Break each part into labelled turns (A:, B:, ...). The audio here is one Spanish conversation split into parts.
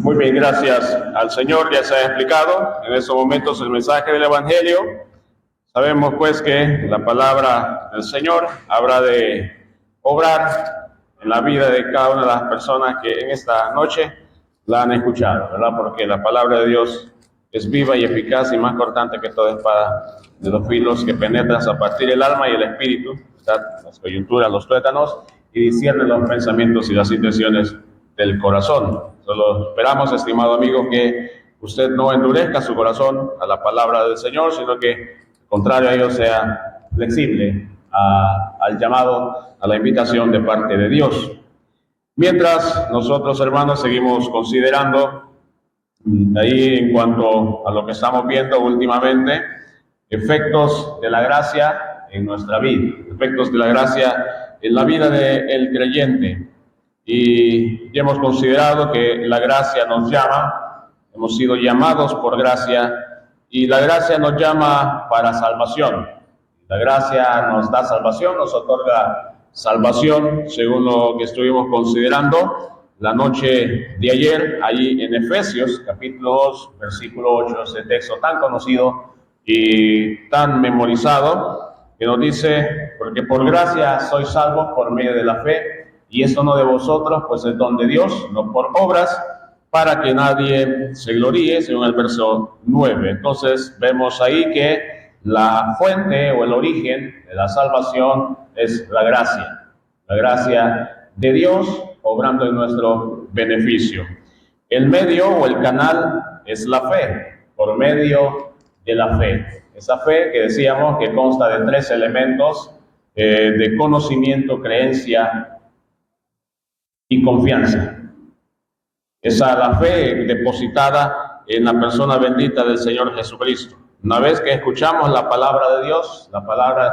A: Muy bien, gracias al Señor. Ya se ha explicado en estos momentos el mensaje del Evangelio. Sabemos pues que la palabra del Señor habrá de obrar en la vida de cada una de las personas que en esta noche la han escuchado, ¿verdad? Porque la palabra de Dios es viva y eficaz y más cortante que toda espada de los filos, que penetra hasta partir el alma y el espíritu, ¿verdad? Las coyunturas, los tuétanos, y discierne los pensamientos y las intenciones del corazón. Solo esperamos, estimado amigo, que usted no endurezca su corazón a la palabra del Señor, sino que, al contrario a ello, sea flexible al llamado, a la invitación de parte de Dios. Mientras nosotros, hermanos, seguimos considerando ahí en cuanto a lo que estamos viendo últimamente, efectos de la gracia en nuestra vida, efectos de la gracia en la vida del creyente. Y ya hemos considerado que la gracia nos llama, hemos sido llamados por gracia, y la gracia nos llama para salvación. La gracia nos da salvación, nos otorga salvación, según lo que estuvimos considerando la noche de ayer, allí en Efesios, capítulo 2, versículo 8, ese texto tan conocido y tan memorizado, que nos dice: porque por gracia sois salvos por medio de la fe, y esto no de vosotros, pues es don de Dios, no por obras, para que nadie se gloríe, según el verso 9. Entonces vemos ahí que la fuente o el origen de la salvación es la gracia de Dios obrando en nuestro beneficio. El medio o el canal es la fe, por medio de la fe. Esa fe que decíamos que consta de tres elementos, de conocimiento, creencia y confianza. Esa es la fe depositada en la persona bendita del Señor Jesucristo. Una vez que escuchamos la palabra de Dios,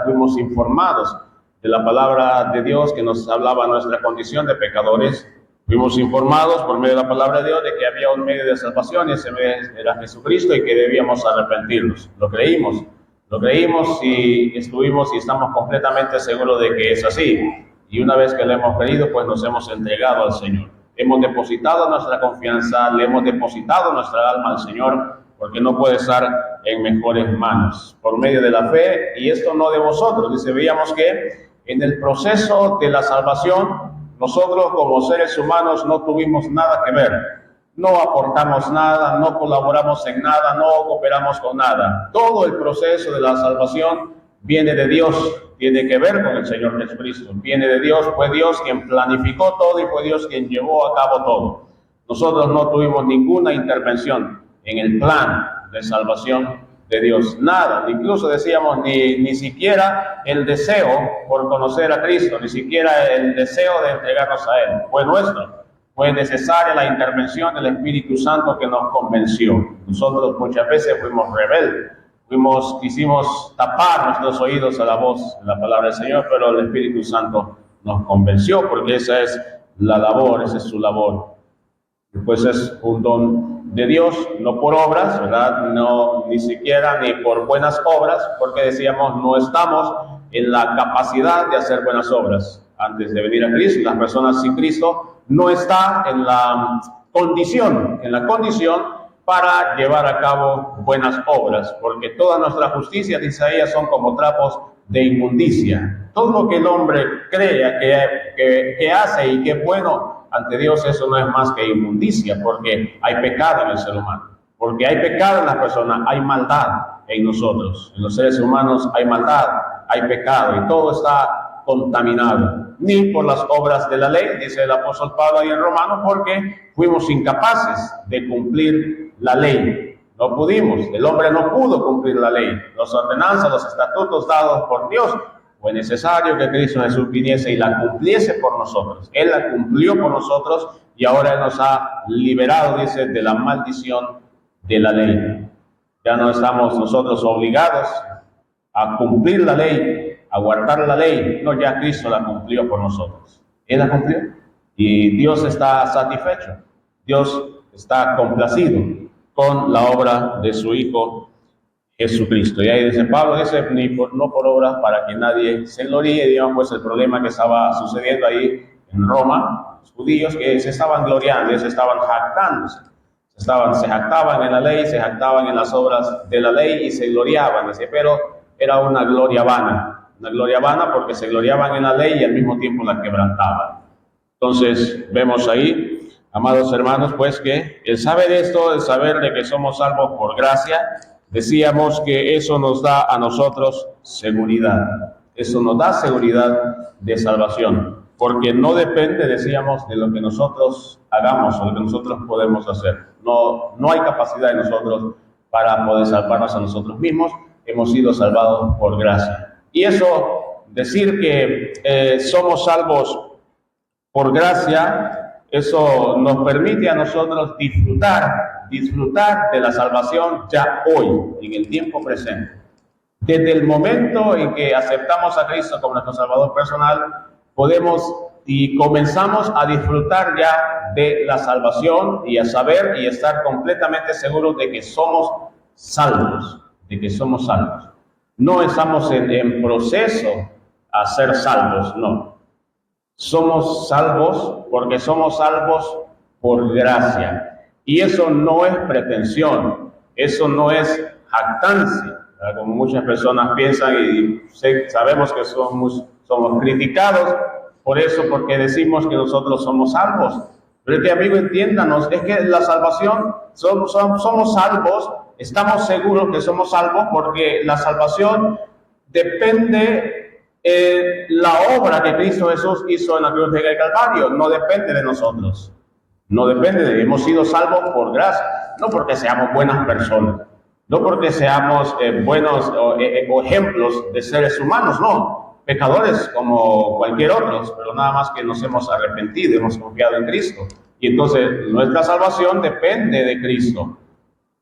A: fuimos informados de la palabra de Dios que nos hablaba nuestra condición de pecadores, fuimos informados por medio de la palabra de Dios de que había un medio de salvación y ese medio era Jesucristo y que debíamos arrepentirnos. Lo creímos y estuvimos y estamos completamente seguros de que es así. Y una vez que lo hemos creído, pues nos hemos entregado al Señor. Hemos depositado nuestra confianza, le hemos depositado nuestra alma al Señor, porque no puede estar en mejores manos, por medio de la fe, y esto no de vosotros. Dice, veíamos que en el proceso de la salvación, nosotros como seres humanos no tuvimos nada que ver, no aportamos nada, no colaboramos en nada, no cooperamos con nada. Todo el proceso de la salvación viene de Dios, tiene que ver con el Señor Jesucristo, viene de Dios, fue Dios quien planificó todo y fue Dios quien llevó a cabo todo. Nosotros no tuvimos ninguna intervención en el plan de salvación de Dios, nada, incluso decíamos ni siquiera el deseo por conocer a Cristo, ni siquiera el deseo de entregarnos a Él, fue nuestro. Fue necesaria la intervención del Espíritu Santo que nos convenció. Nosotros muchas veces fuimos rebeldes, quisimos tapar nuestros oídos a la voz de la palabra del Señor, pero el Espíritu Santo nos convenció, porque esa es la labor, esa es su labor. Pues es un don de Dios, no por obras, ¿verdad? No, ni siquiera ni por buenas obras, porque decíamos, no estamos en la capacidad de hacer buenas obras. Antes de venir a Cristo, las personas sin Cristo no están en la condición para llevar a cabo buenas obras, porque toda nuestra justicia, dice Isaías, son como trapos de inmundicia. Todo lo que el hombre crea que hace y que es bueno ante Dios, eso no es más que inmundicia, porque hay pecado en el ser humano, porque hay pecado en las personas, hay maldad en nosotros, en los seres humanos hay maldad, hay pecado y todo está contaminado. Ni por las obras de la ley, dice el apóstol Pablo ahí en Romanos, porque fuimos incapaces de cumplir la ley. No pudimos, el hombre no pudo cumplir la ley. Las ordenanzas, los estatutos dados por Dios, fue necesario que Cristo Jesús viniese y la cumpliese por nosotros. Él la cumplió por nosotros y ahora Él nos ha liberado, dice, de la maldición de la ley. Ya no estamos nosotros obligados a cumplir la ley, a guardar la ley. No, ya Cristo la cumplió por nosotros. Él la cumplió y Dios está satisfecho. Dios está complacido con la obra de su Hijo Jesucristo. Y ahí dice Pablo, dice, no por obras para que nadie se gloríe. Digamos, pues el problema que estaba sucediendo ahí en Roma, los judíos que se estaban gloriando, se estaban jactándose. Se jactaban en la ley, se jactaban en las obras de la ley y se gloriaban, dice, pero era una gloria vana porque se gloriaban en la ley y al mismo tiempo la quebrantaban. Entonces vemos ahí, amados hermanos, pues que el saber esto, el saber de que somos salvos por gracia, decíamos que eso nos da a nosotros seguridad, eso nos da seguridad de salvación, porque no depende, decíamos, de lo que nosotros hagamos o lo que nosotros podemos hacer. No hay capacidad en nosotros para poder salvarnos a nosotros mismos. Hemos sido salvados por gracia. Y eso, decir que somos salvos por gracia, eso nos permite a nosotros disfrutar de la salvación ya hoy, en el tiempo presente. Desde el momento en que aceptamos a Cristo como nuestro Salvador personal, podemos y comenzamos a disfrutar ya de la salvación y a saber y estar completamente seguros de que somos salvos, No estamos en proceso a ser salvos, no. Somos salvos porque somos salvos por gracia. Y eso no es pretensión, eso no es jactancia, ¿verdad? Como muchas personas piensan y sabemos que somos criticados por eso, porque decimos que nosotros somos salvos. Pero es que, amigo, entiéndanos, es que la salvación, somos salvos, estamos seguros que somos salvos porque la salvación depende de la obra que Cristo Jesús hizo en la cruz del Calvario, no depende de nosotros. Hemos sido salvos por gracia, no porque seamos buenas personas, no porque seamos buenos ejemplos de seres humanos, no. Pecadores como cualquier otro, pero nada más que nos hemos arrepentido, hemos confiado en Cristo. Y entonces nuestra salvación depende de Cristo.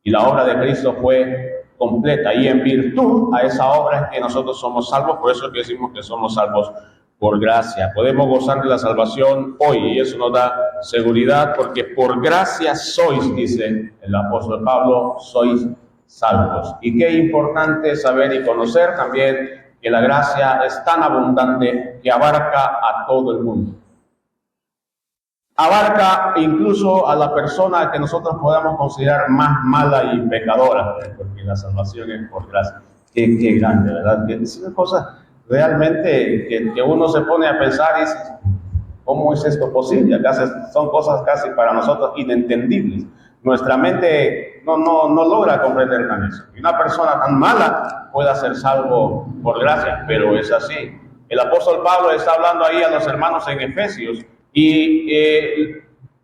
A: Y la obra de Cristo fue completa. Y en virtud a esa obra es que nosotros somos salvos. Por eso es que decimos que somos salvos por gracia. Podemos gozar de la salvación hoy. Y eso nos da seguridad porque por gracia sois, dice el apóstol Pablo, sois salvos. Y qué importante saber y conocer también que la gracia es tan abundante que abarca a todo el mundo. Abarca incluso a la persona que nosotros podamos considerar más mala y pecadora, porque la salvación es por gracia. Qué grande, ¿verdad? Que es una cosa realmente que uno se pone a pensar y dice, ¿cómo es esto posible? Son cosas casi para nosotros inentendibles. Nuestra mente no logra comprender tan eso. Y una persona tan mala pueda ser salvo por gracia, pero es así. El apóstol Pablo está hablando ahí a los hermanos en Efesios y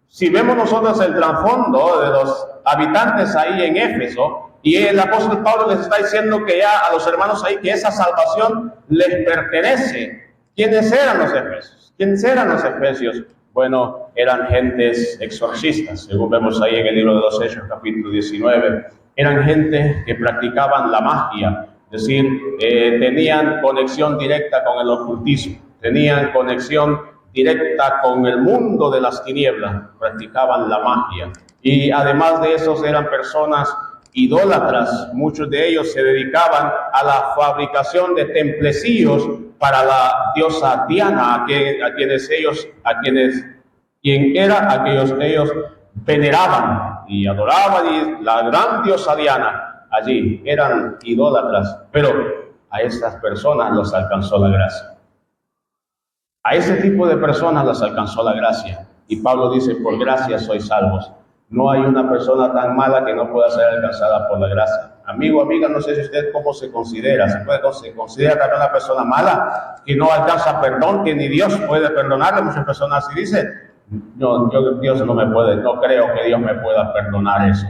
A: si vemos nosotros el trasfondo de los habitantes ahí en Éfeso, y el apóstol Pablo les está diciendo que ya a los hermanos ahí que esa salvación les pertenece. ¿Quiénes eran los efesios? Bueno, eran gentes exorcistas, según vemos ahí en el libro de los Hechos, capítulo 19. Eran gente que practicaban la magia, es decir, tenían conexión directa con el ocultismo, tenían conexión directa con el mundo de las tinieblas, practicaban la magia. Y además de esos eran personas idólatras, muchos de ellos se dedicaban a la fabricación de templecillos para la diosa Diana, quienes ellos veneraban y adoraban, y la gran diosa Diana allí eran idólatras, pero a estas personas los alcanzó la gracia. A ese tipo de personas las alcanzó la gracia, y Pablo dice, por gracia sois salvos. No hay una persona tan mala que no pueda ser alcanzada por la gracia. Amigo, amiga, no sé si usted cómo se considera. ¿Se considera también una persona mala que no alcanza perdón, que ni Dios puede perdonarle? Muchas personas así dicen, Dios no me puede, no creo que Dios me pueda perdonar eso.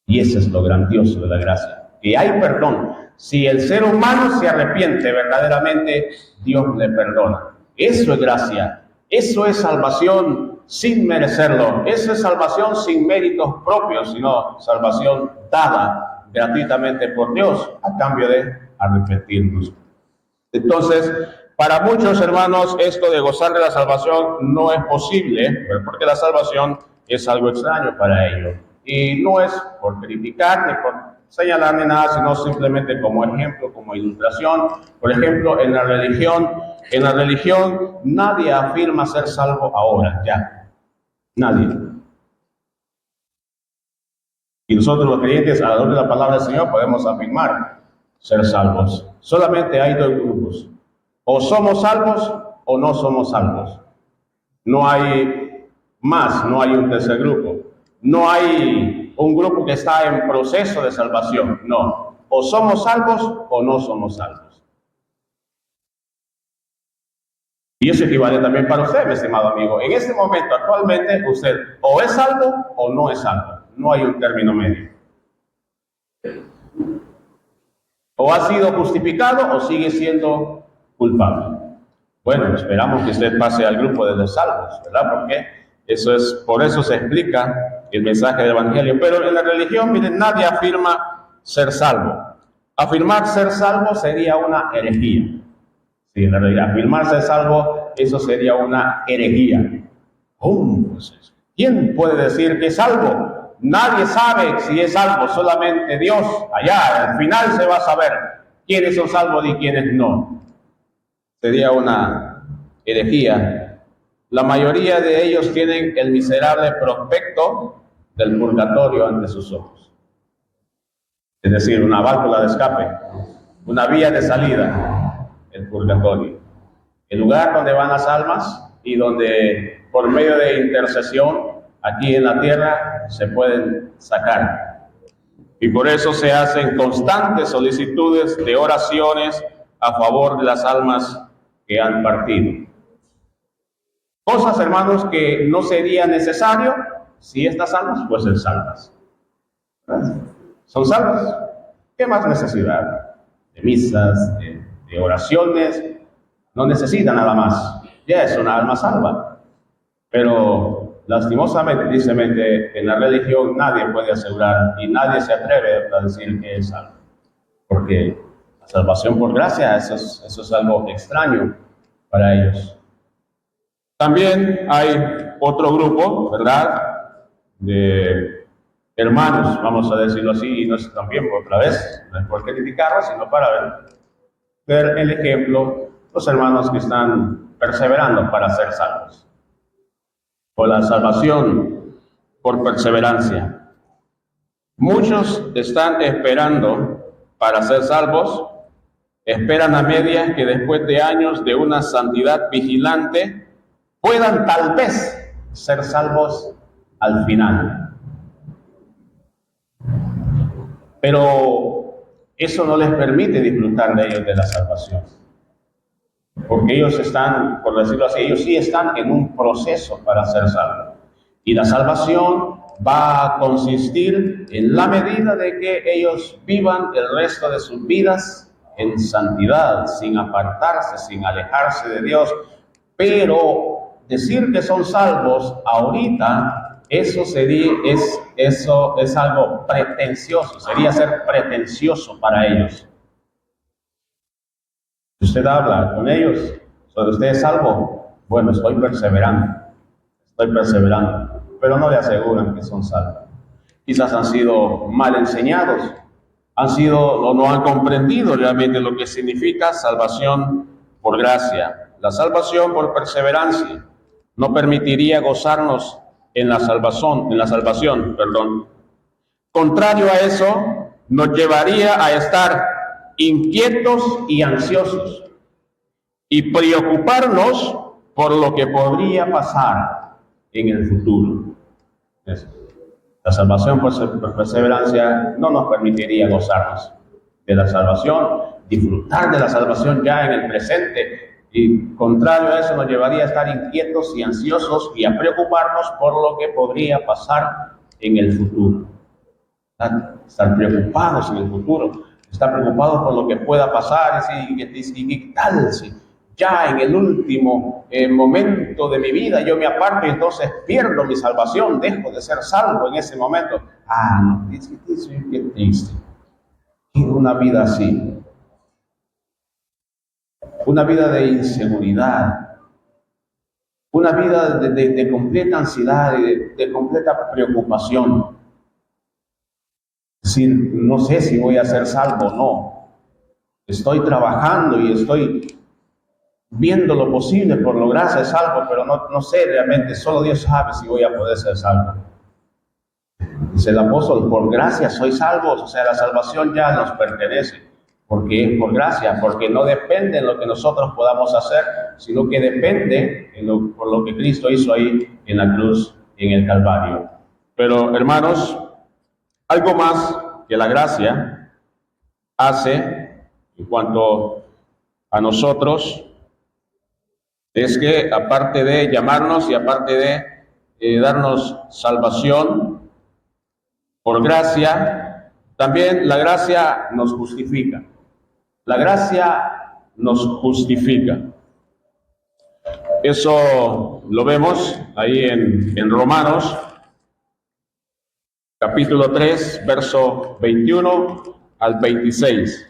A: Y eso es lo grandioso de la gracia, que hay perdón. Si el ser humano se arrepiente verdaderamente, Dios le perdona. Eso es gracia, eso es salvación sin merecerlo. Esa es salvación sin méritos propios, sino salvación dada gratuitamente por Dios a cambio de arrepentirnos. Entonces, para muchos hermanos, esto de gozar de la salvación no es posible, porque la salvación es algo extraño para ellos. Y no es por criticar ni por señalar ni nada, sino simplemente como ejemplo, como ilustración. Por ejemplo, en la religión nadie afirma ser salvo ahora, ya, nadie. Y nosotros los creyentes, a la luz de la palabra del Señor, podemos afirmar ser salvos. Solamente hay dos grupos: o somos salvos o no somos salvos. No hay más, no hay un tercer grupo. No hay un grupo que está en proceso de salvación. No, o somos salvos o no somos salvos. Y eso equivale también para usted, mi estimado amigo. En este momento, actualmente, usted o es salvo o no es salvo. No hay un término medio. O ha sido justificado o sigue siendo culpable. Bueno, esperamos que usted pase al grupo de los salvos, ¿verdad? Porque por eso se explica el mensaje del Evangelio. Pero en la religión, miren, nadie afirma ser salvo. Afirmar ser salvo sería una herejía. Sí, en la realidad, afirmar ser salvo, eso sería una herejía. Pues, ¿quién puede decir que es salvo? Nadie sabe si es salvo, solamente Dios. Allá, al final se va a saber quiénes son salvos y quiénes no. Sería una herejía. La mayoría de ellos tienen el miserable prospecto del purgatorio ante sus ojos. Es decir, una válvula de escape, una vía de salida, el purgatorio. El lugar donde van las almas y donde por medio de intercesión aquí en la tierra se pueden sacar. Y por eso se hacen constantes solicitudes de oraciones a favor de las almas que han partido. Cosas, hermanos, que no sería necesario si estas almas fuesen salvas. Son salvas. ¿Qué más necesidad? De misas, de oraciones. No necesita nada más. Ya es una alma salva. Pero lastimosamente, tristemente, en la religión nadie puede asegurar y nadie se atreve a decir que es salvo. Porque la salvación por gracia, eso es algo extraño para ellos. También hay otro grupo, ¿verdad?, de hermanos, vamos a decirlo así, y no es también otra vez, no es por criticarlos, sino para ver el ejemplo, los hermanos que están perseverando para ser salvos. Por la salvación por perseverancia. Muchos están esperando para ser salvos, esperan a medias que después de años de una santidad vigilante puedan tal vez ser salvos al final. Pero eso no les permite disfrutar de ellos de la salvación. Porque ellos están, por decirlo así, ellos sí están en un proceso para ser salvos. Y la salvación va a consistir en la medida de que ellos vivan el resto de sus vidas en santidad, sin apartarse, sin alejarse de Dios. Pero decir que son salvos ahorita, eso es algo pretencioso, sería ser pretencioso para ellos. Si usted habla con ellos sobre usted es salvo, bueno, estoy perseverando, pero no le aseguran que son salvos. Quizás han sido mal enseñados, no han comprendido realmente lo que significa salvación por gracia. La salvación por perseverancia no permitiría gozarnos en la salvación. Contrario a eso, nos llevaría a estar inquietos y ansiosos y preocuparnos por lo que podría pasar en el futuro. La salvación por perseverancia no nos permitiría gozarnos de la salvación, disfrutar de la salvación ya en el presente, y contrario a eso nos llevaría a estar inquietos y ansiosos y a preocuparnos por lo que podría pasar en el futuro. Estar preocupados en el futuro, estar preocupados por lo que pueda pasar y qué tal si ya en el último momento de mi vida yo me aparto y entonces pierdo mi salvación, dejo de ser salvo en ese momento. No, es bien triste. Una vida así, una vida de inseguridad, una vida de completa ansiedad y de completa preocupación. decir, no sé si voy a ser salvo o no. Estoy trabajando y estoy viendo lo posible por lograr ser salvo, pero no sé realmente, solo Dios sabe si voy a poder ser salvo. Dice el apóstol, por gracia soy salvos, o sea, la salvación ya nos pertenece, porque es por gracia, porque no depende de lo que nosotros podamos hacer, sino que depende por lo que Cristo hizo ahí en la cruz, en el Calvario. Pero hermanos, algo más que la gracia hace en cuanto a nosotros es que aparte de llamarnos y aparte de darnos salvación por gracia, también la gracia nos justifica. La gracia nos justifica. Eso lo vemos ahí en Romanos, capítulo 3, verso 21 al 26.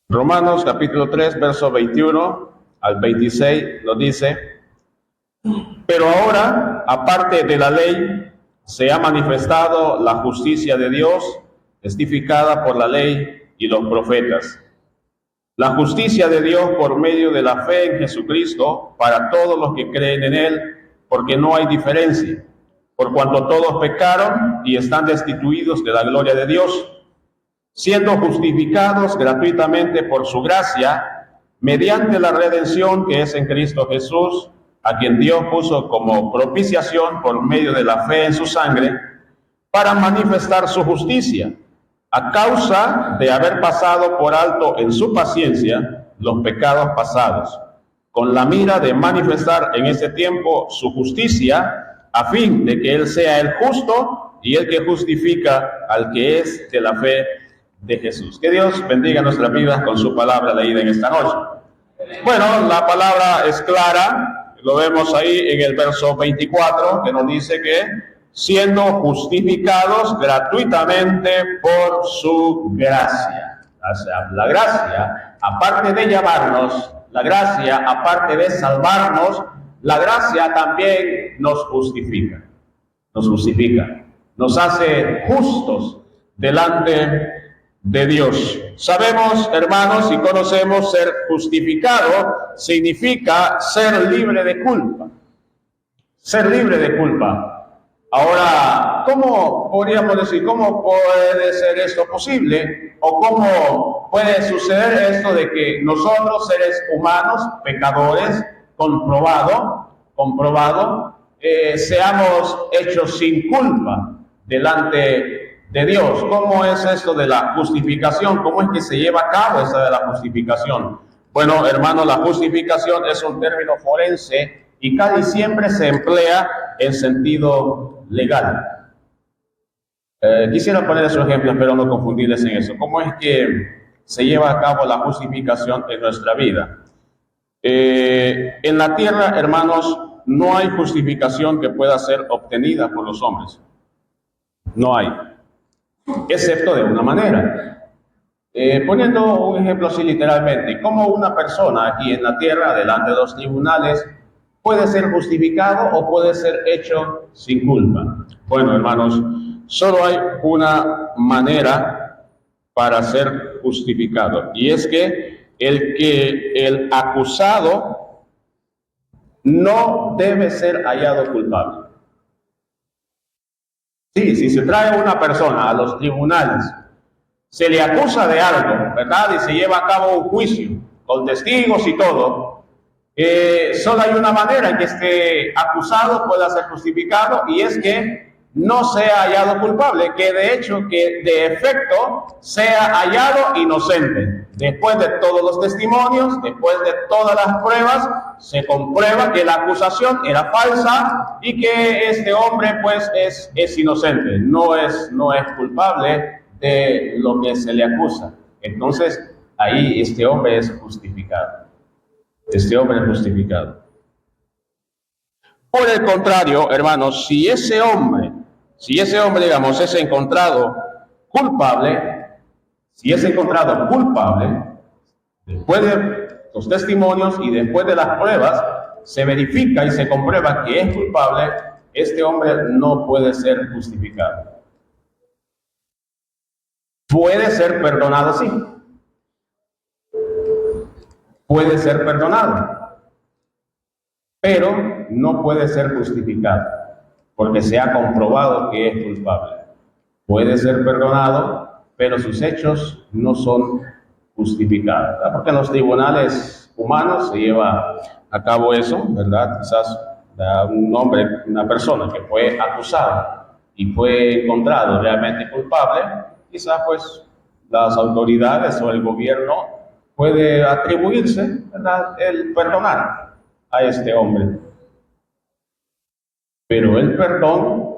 A: Romanos capítulo 3, verso 21 al 26 nos dice, pero ahora, aparte de la ley, se ha manifestado la justicia de Dios, testificada por la ley y los profetas. La justicia de Dios por medio de la fe en Jesucristo para todos los que creen en Él, porque no hay diferencia, por cuanto todos pecaron y están destituidos de la gloria de Dios, siendo justificados gratuitamente por su gracia, mediante la redención que es en Cristo Jesús, a quien Dios puso como propiciación por medio de la fe en su sangre, para manifestar su justicia, a causa de haber pasado por alto en su paciencia los pecados pasados, con la mira de manifestar en este tiempo su justicia, a fin de que Él sea el justo y el que justifica al que es de la fe de Jesús. Que Dios bendiga nuestras vidas con su palabra leída en esta noche. Bueno, la palabra es clara, lo vemos ahí en el verso 24, que nos dice que siendo justificados gratuitamente por su gracia. O sea, la gracia, aparte de llamarnos, la gracia, aparte de salvarnos, la gracia también nos justifica. Nos justifica, nos hace justos delante de Dios. Sabemos, hermanos, y conocemos, ser justificado significa ser libre de culpa. Ser libre de culpa. Ahora, ¿cómo podríamos decir, cómo puede ser esto posible? ¿O cómo puede suceder esto de que nosotros, seres humanos, pecadores, comprobado, seamos hechos sin culpa delante de Dios? ¿Cómo es esto de la justificación? ¿Cómo es que se lleva a cabo esa de la justificación? Bueno, hermano, la justificación es un término forense y casi siempre se emplea en sentido legal. Quisiera poner esos ejemplos, pero no confundirles en eso. ¿Cómo es que se lleva a cabo la justificación en nuestra vida? En la tierra, hermanos, no hay justificación que pueda ser obtenida por los hombres. No hay. Excepto de una manera. Poniendo un ejemplo así literalmente, ¿cómo una persona aquí en la tierra, delante de los tribunales, puede ser justificado o puede ser hecho sin culpa? Bueno, hermanos, solo hay una manera para ser justificado, y es que el acusado no debe ser hallado culpable. Sí, si se trae una persona a los tribunales, se le acusa de algo, ¿verdad? Y se lleva a cabo un juicio con testigos y todo. Solo hay una manera en que este acusado pueda ser justificado, y es que no sea hallado culpable, que de hecho, que de efecto sea hallado inocente. Después de todos los testimonios, después de todas las pruebas, se comprueba que la acusación era falsa y que este hombre pues es inocente, no es culpable de lo que se le acusa. Entonces ahí este hombre es justificado. Este hombre es justificado. Por el contrario, hermanos, si ese hombre, digamos, es encontrado culpable, Después de los testimonios y después de las pruebas, se verifica y se comprueba que es culpable, este hombre no puede ser justificado. Puede ser perdonado, sí. Puede ser perdonado, pero no puede ser justificado, porque se ha comprobado que es culpable. Puede ser perdonado, pero sus hechos no son justificados, ¿verdad? Porque en los tribunales humanos se lleva a cabo eso, ¿verdad? Quizás un hombre, una persona que fue acusada y fue encontrado realmente culpable, quizás pues las autoridades o el gobierno puede atribuirse, ¿verdad?, el perdonar a este hombre. Pero el perdón,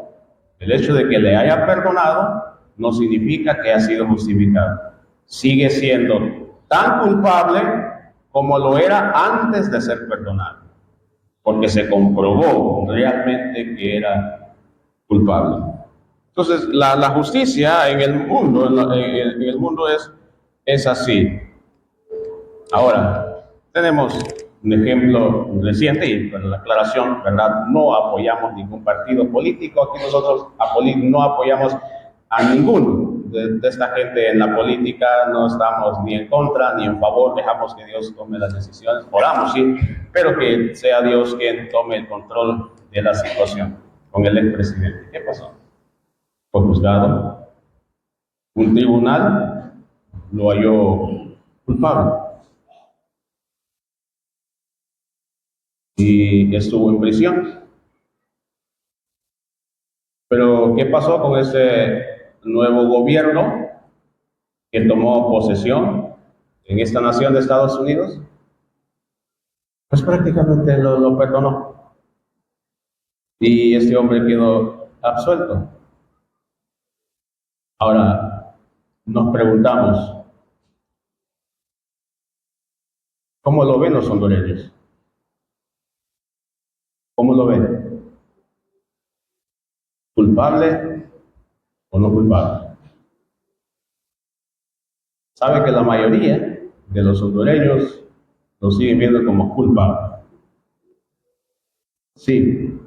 A: el hecho de que le haya perdonado, no significa que ha sido justificado. Sigue siendo tan culpable como lo era antes de ser perdonado, porque se comprobó realmente que era culpable. Entonces, la justicia en el mundo, en el mundo es así. Ahora, tenemos un ejemplo reciente y con la aclaración, ¿verdad? No apoyamos ningún partido político. Aquí nosotros no apoyamos a ninguno de esta gente en la política. No estamos ni en contra ni en favor. Dejamos que Dios tome las decisiones. Oramos, sí, pero que sea Dios quien tome el control de la situación con el expresidente. ¿Qué pasó? Fue juzgado. Un tribunal lo halló culpable y estuvo en prisión. Pero ¿qué pasó con ese nuevo gobierno que tomó posesión en esta nación de Estados Unidos? Pues prácticamente lo perdonó y este hombre quedó absuelto. Ahora nos preguntamos, ¿cómo lo ven los hondureños? ¿Cómo lo ven? ¿Culpable o no culpable? Sabe que la mayoría de los hondureños lo siguen viendo como culpable. Sí,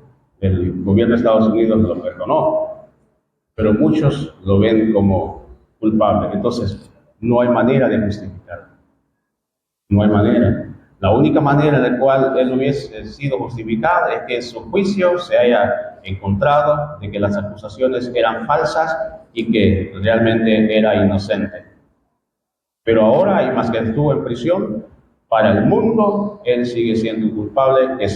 A: el gobierno de Estados Unidos lo perdonó, pero muchos lo ven como culpable. Entonces, no hay manera de justificarlo. No hay manera. La única manera en la cual él hubiese sido justificado es que en su juicio se haya encontrado de que las acusaciones eran falsas y que realmente era inocente. Pero ahora, y más que estuvo en prisión, para el mundo él sigue siendo culpable, que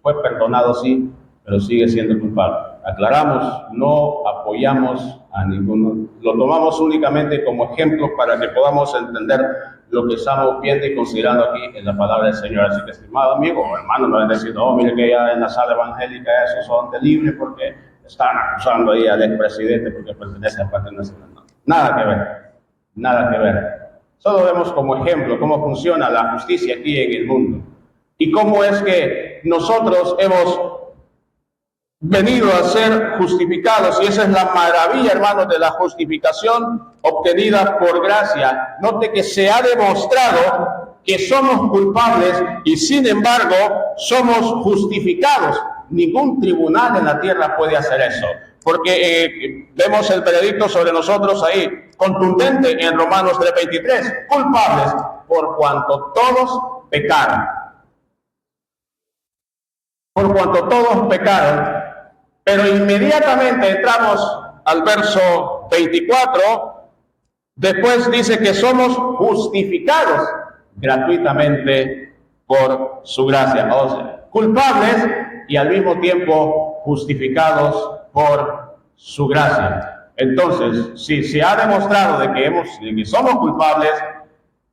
A: fue perdonado sí, pero sigue siendo culpable. Aclaramos, no apoyamos a ninguno, lo tomamos únicamente como ejemplo para que podamos entender lo que estamos viendo y considerando aquí en la palabra del Señor. Así que, estimado amigo o hermano, no es decir, oh, mire que ya en la sala evangélica esos son de libre porque están acusando ahí al expresidente porque pertenece al Partido Nacional. No, nada que ver, nada que ver. Solo vemos como ejemplo cómo funciona la justicia aquí en el mundo y cómo es que nosotros hemos venido a ser justificados, y esa es la maravilla, hermanos, de la justificación obtenida por gracia. Note que se ha demostrado que somos culpables y sin embargo somos justificados. Ningún tribunal en la tierra puede hacer eso, porque vemos el veredicto sobre nosotros ahí, contundente en Romanos 3:23, culpables por cuanto todos pecaron. Por cuanto todos pecaron. Pero inmediatamente entramos al verso 24, después dice que somos justificados gratuitamente por su gracia. O sea, culpables y al mismo tiempo justificados por su gracia. Entonces, si se ha demostrado de que somos culpables,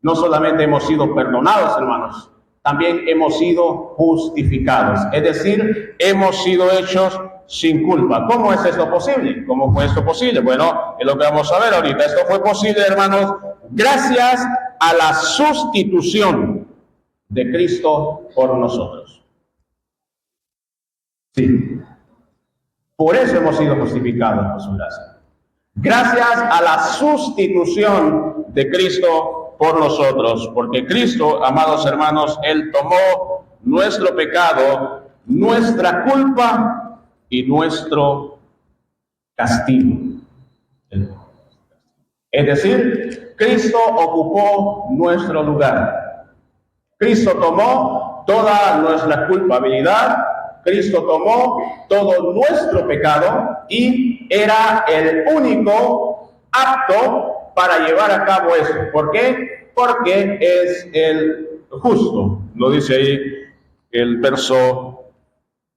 A: no solamente hemos sido perdonados, hermanos, también hemos sido justificados. Es decir, hemos sido hechos sin culpa. ¿Cómo es esto posible? ¿Cómo fue esto posible? Bueno, es lo que vamos a ver ahorita. Esto fue posible, hermanos, gracias a la sustitución de Cristo por nosotros. Sí. Por eso hemos sido justificados por su gracia. Gracias a la sustitución de Cristo por nosotros, porque Cristo, amados hermanos, Él tomó nuestro pecado, nuestra culpa y nuestro castigo. Es decir, Cristo ocupó nuestro lugar. Cristo tomó toda nuestra culpabilidad, Cristo tomó todo nuestro pecado y era el único apto para llevar a cabo eso. ¿Por qué? Porque es el justo. Lo dice ahí el verso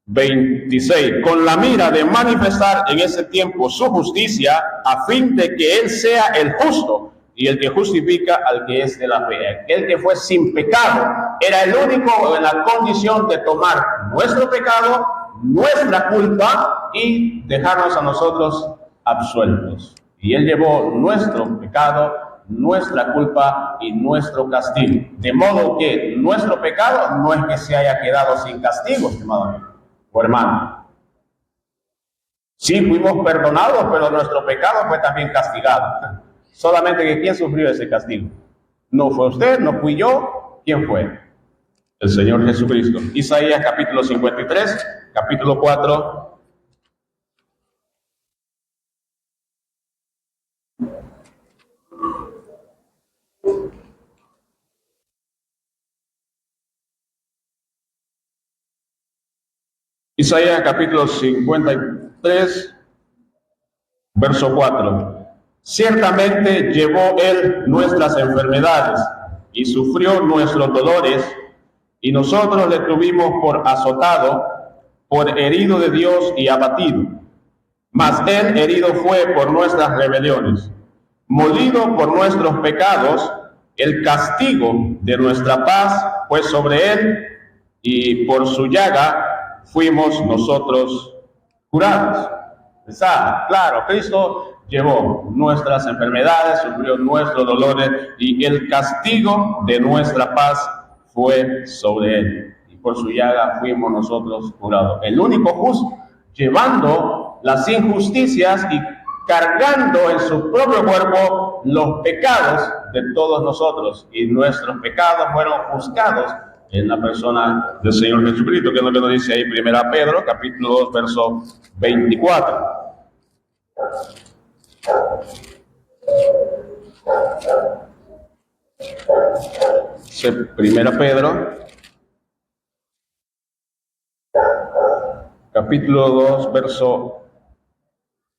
A: 26, con la mira de manifestar en ese tiempo su justicia, a fin de que Él sea el justo y el que justifica al que es de la fe. Aquel que fue sin pecado era el único en la condición de tomar nuestro pecado, nuestra culpa y dejarnos a nosotros absueltos. Y Él llevó nuestro pecado, nuestra culpa y nuestro castigo. De modo que nuestro pecado no es que se haya quedado sin castigo, estimado amigo o hermano. Sí, fuimos perdonados, pero nuestro pecado fue también castigado. Solamente que ¿quién sufrió ese castigo? No fue usted, no fui yo. ¿Quién fue? El Señor Jesucristo. Isaías capítulo 53, capítulo 4. Isaías capítulo 53, verso 4. Ciertamente llevó Él nuestras enfermedades y sufrió nuestros dolores, y nosotros le tuvimos por azotado, por herido de Dios y abatido. Mas Él herido fue por nuestras rebeliones, molido por nuestros pecados. El castigo de nuestra paz fue sobre Él, y por su llaga fuimos nosotros curados. ¿Está claro? Cristo llevó nuestras enfermedades, sufrió nuestros dolores, y el castigo de nuestra paz fue sobre Él. Y por su llaga fuimos nosotros curados. El único justo, llevando las injusticias y cargando en su propio cuerpo los pecados de todos nosotros. Y nuestros pecados fueron juzgados en la persona del Señor Jesucristo, que es lo que nos dice ahí 1 Pedro, capítulo 2, verso 24. Primera Pedro, capítulo 2, verso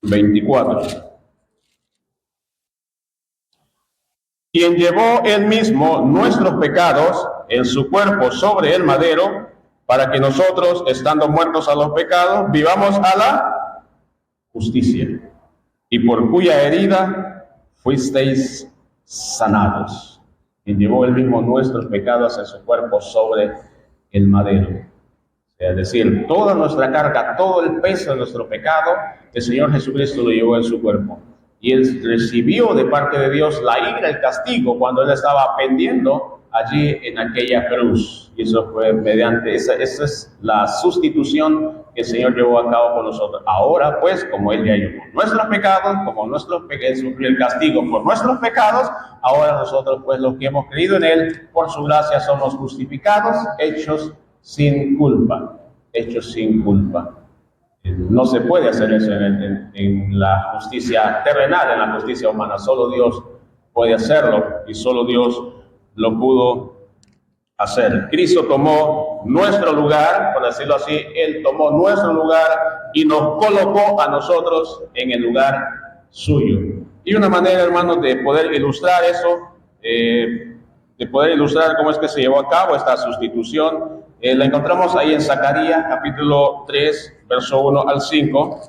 A: 24. Quien llevó él mismo nuestros pecados en su cuerpo sobre el madero, para que nosotros, estando muertos a los pecados, vivamos a la justicia, y por cuya herida fuisteis sanados. Quien llevó él mismo nuestros pecados en su cuerpo sobre el madero. Es decir, toda nuestra carga, todo el peso de nuestro pecado, el Señor Jesucristo lo llevó en su cuerpo. Y Él recibió de parte de Dios la ira, el castigo, cuando Él estaba pendiendo allí en aquella cruz. Y eso fue mediante, esa es la sustitución que el Señor llevó a cabo por nosotros. Ahora, pues, como Él ya llevó nuestros pecados, como nuestros pecados, sufrió el castigo por nuestros pecados, ahora nosotros, pues, los que hemos creído en Él, por su gracia somos justificados, hechos sin culpa, hechos sin culpa. No se puede hacer eso en la justicia terrenal, en la justicia humana. Solo Dios puede hacerlo y solo Dios lo pudo hacer. Cristo tomó nuestro lugar, por decirlo así, Él tomó nuestro lugar y nos colocó a nosotros en el lugar suyo. Y una manera, hermanos, de poder ilustrar eso, de poder ilustrar cómo es que se llevó a cabo esta sustitución, la encontramos ahí en Zacarías, capítulo 3, verso 1 al 5.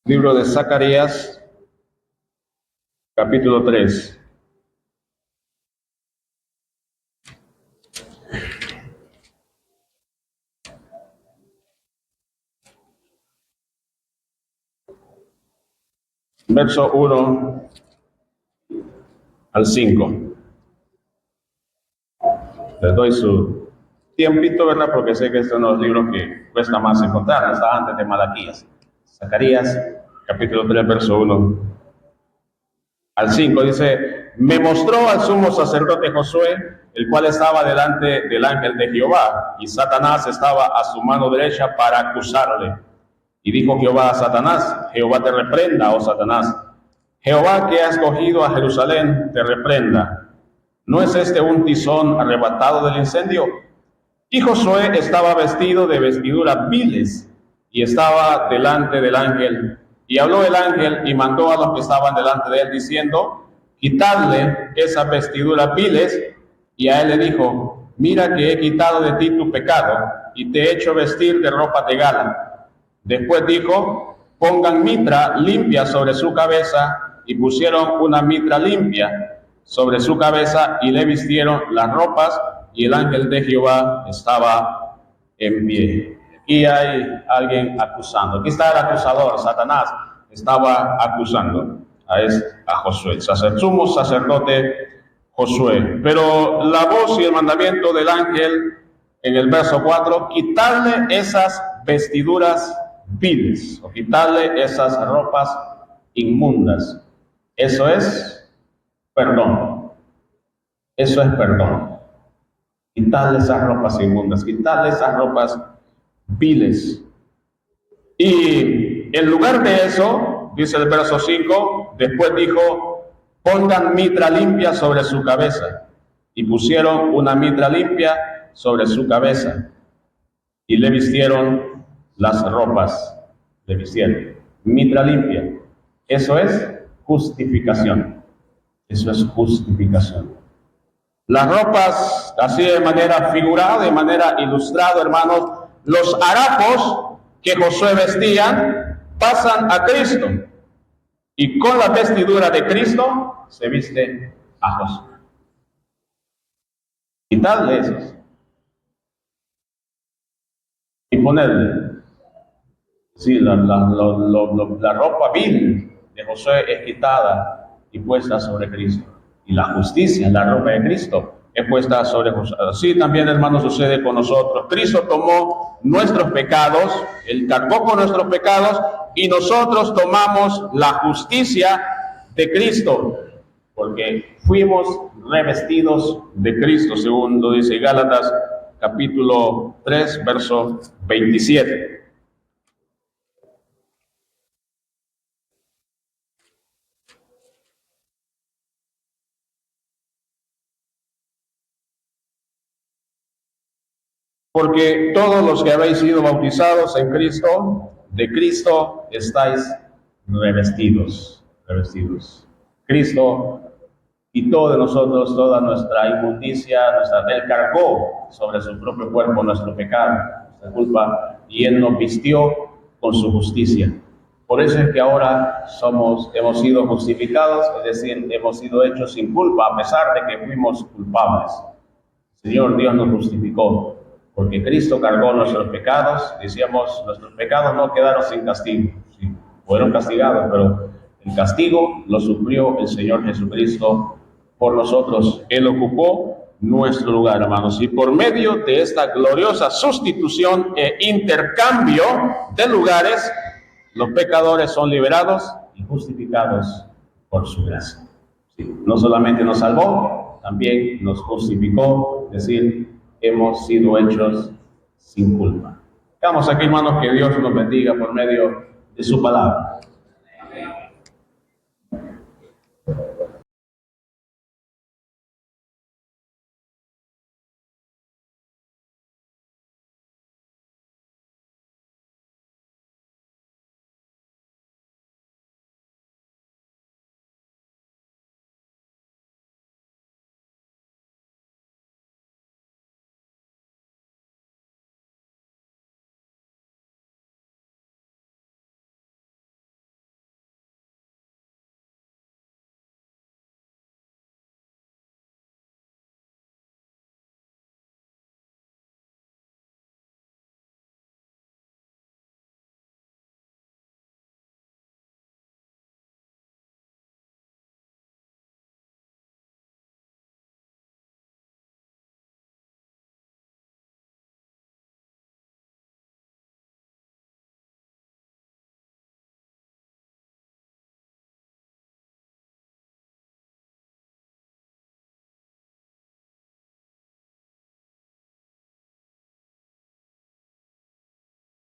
A: Libro de Zacarías, capítulo 3. Verso 1 al 5. Les doy su tiempito, ¿verdad? Porque sé que este es uno de los libros que cuesta más encontrar, está antes de Malaquías. Zacarías, capítulo 3, verso 1 al 5, dice: me mostró al sumo sacerdote Josué, el cual estaba delante del ángel de Jehová, y Satanás estaba a su mano derecha para acusarle. Y dijo Jehová a Satanás: Jehová te reprenda, oh Satanás. Jehová, que ha escogido a Jerusalén, te reprenda. ¿No es este un tizón arrebatado del incendio? Y Josué estaba vestido de vestiduras viles, y estaba delante del ángel. Y habló el ángel y mandó a los que estaban delante de él, diciendo: quitadle esas vestiduras viles. Y a él le dijo: mira que he quitado de ti tu pecado, y te he hecho vestir de ropa de gala. Después dijo: pongan mitra limpia sobre su cabeza, y pusieron una mitra limpia sobre su cabeza, y le vistieron las ropas, y el ángel de Jehová estaba en pie. Aquí hay alguien acusando. Aquí está el acusador, Satanás, estaba acusando a Josué, sumo sacerdote Josué. Pero la voz y el mandamiento del ángel en el verso 4, quitarle esas vestiduras viles, o quitarle esas ropas inmundas. Eso es perdón. Eso es perdón. Quitarle esas ropas inmundas, quitarle esas ropas viles. Y en lugar de eso, dice el verso 5, después dijo: pongan mitra limpia sobre su cabeza. Y pusieron una mitra limpia sobre su cabeza, y le vistieron las ropas. Le vistieron mitra limpia. Eso es justificación. Eso es justificación. Las ropas, así de manera figurada, de manera ilustrada, hermanos, los harapos que Josué vestía pasan a Cristo. Y con la vestidura de Cristo se viste a Josué. Quitarle esos. Y ponerle. Sí, la ropa vil de Josué es quitada y puesta sobre Cristo. Y la justicia, la ropa de Cristo, es puesta sobre Josué. Así también, hermanos, sucede con nosotros. Cristo tomó nuestros pecados, Él cargó con nuestros pecados, y nosotros tomamos la justicia de Cristo, porque fuimos revestidos de Cristo, según lo dice Gálatas, capítulo 3, verso 27. Porque todos los que habéis sido bautizados en Cristo, de Cristo estáis revestidos. Cristo quitó de nosotros toda nuestra inmundicia, Él cargó sobre su propio cuerpo nuestro pecado, nuestra culpa, y Él nos vistió con su justicia. Por eso es que ahora hemos sido justificados, es decir, hemos sido hechos sin culpa, a pesar de que fuimos culpables. Señor Dios nos justificó, porque Cristo cargó nuestros pecados. Decíamos, nuestros pecados no quedaron sin castigo, sí, fueron castigados, pero el castigo lo sufrió el Señor Jesucristo por nosotros. Él ocupó nuestro lugar, hermanos, y por medio de esta gloriosa sustitución e intercambio de lugares, los pecadores son liberados y justificados por su gracia. Sí, no solamente nos salvó, también nos justificó, es decir, hemos sido hechos sin culpa. Estamos aquí, hermanos, que Dios nos bendiga por medio de su palabra.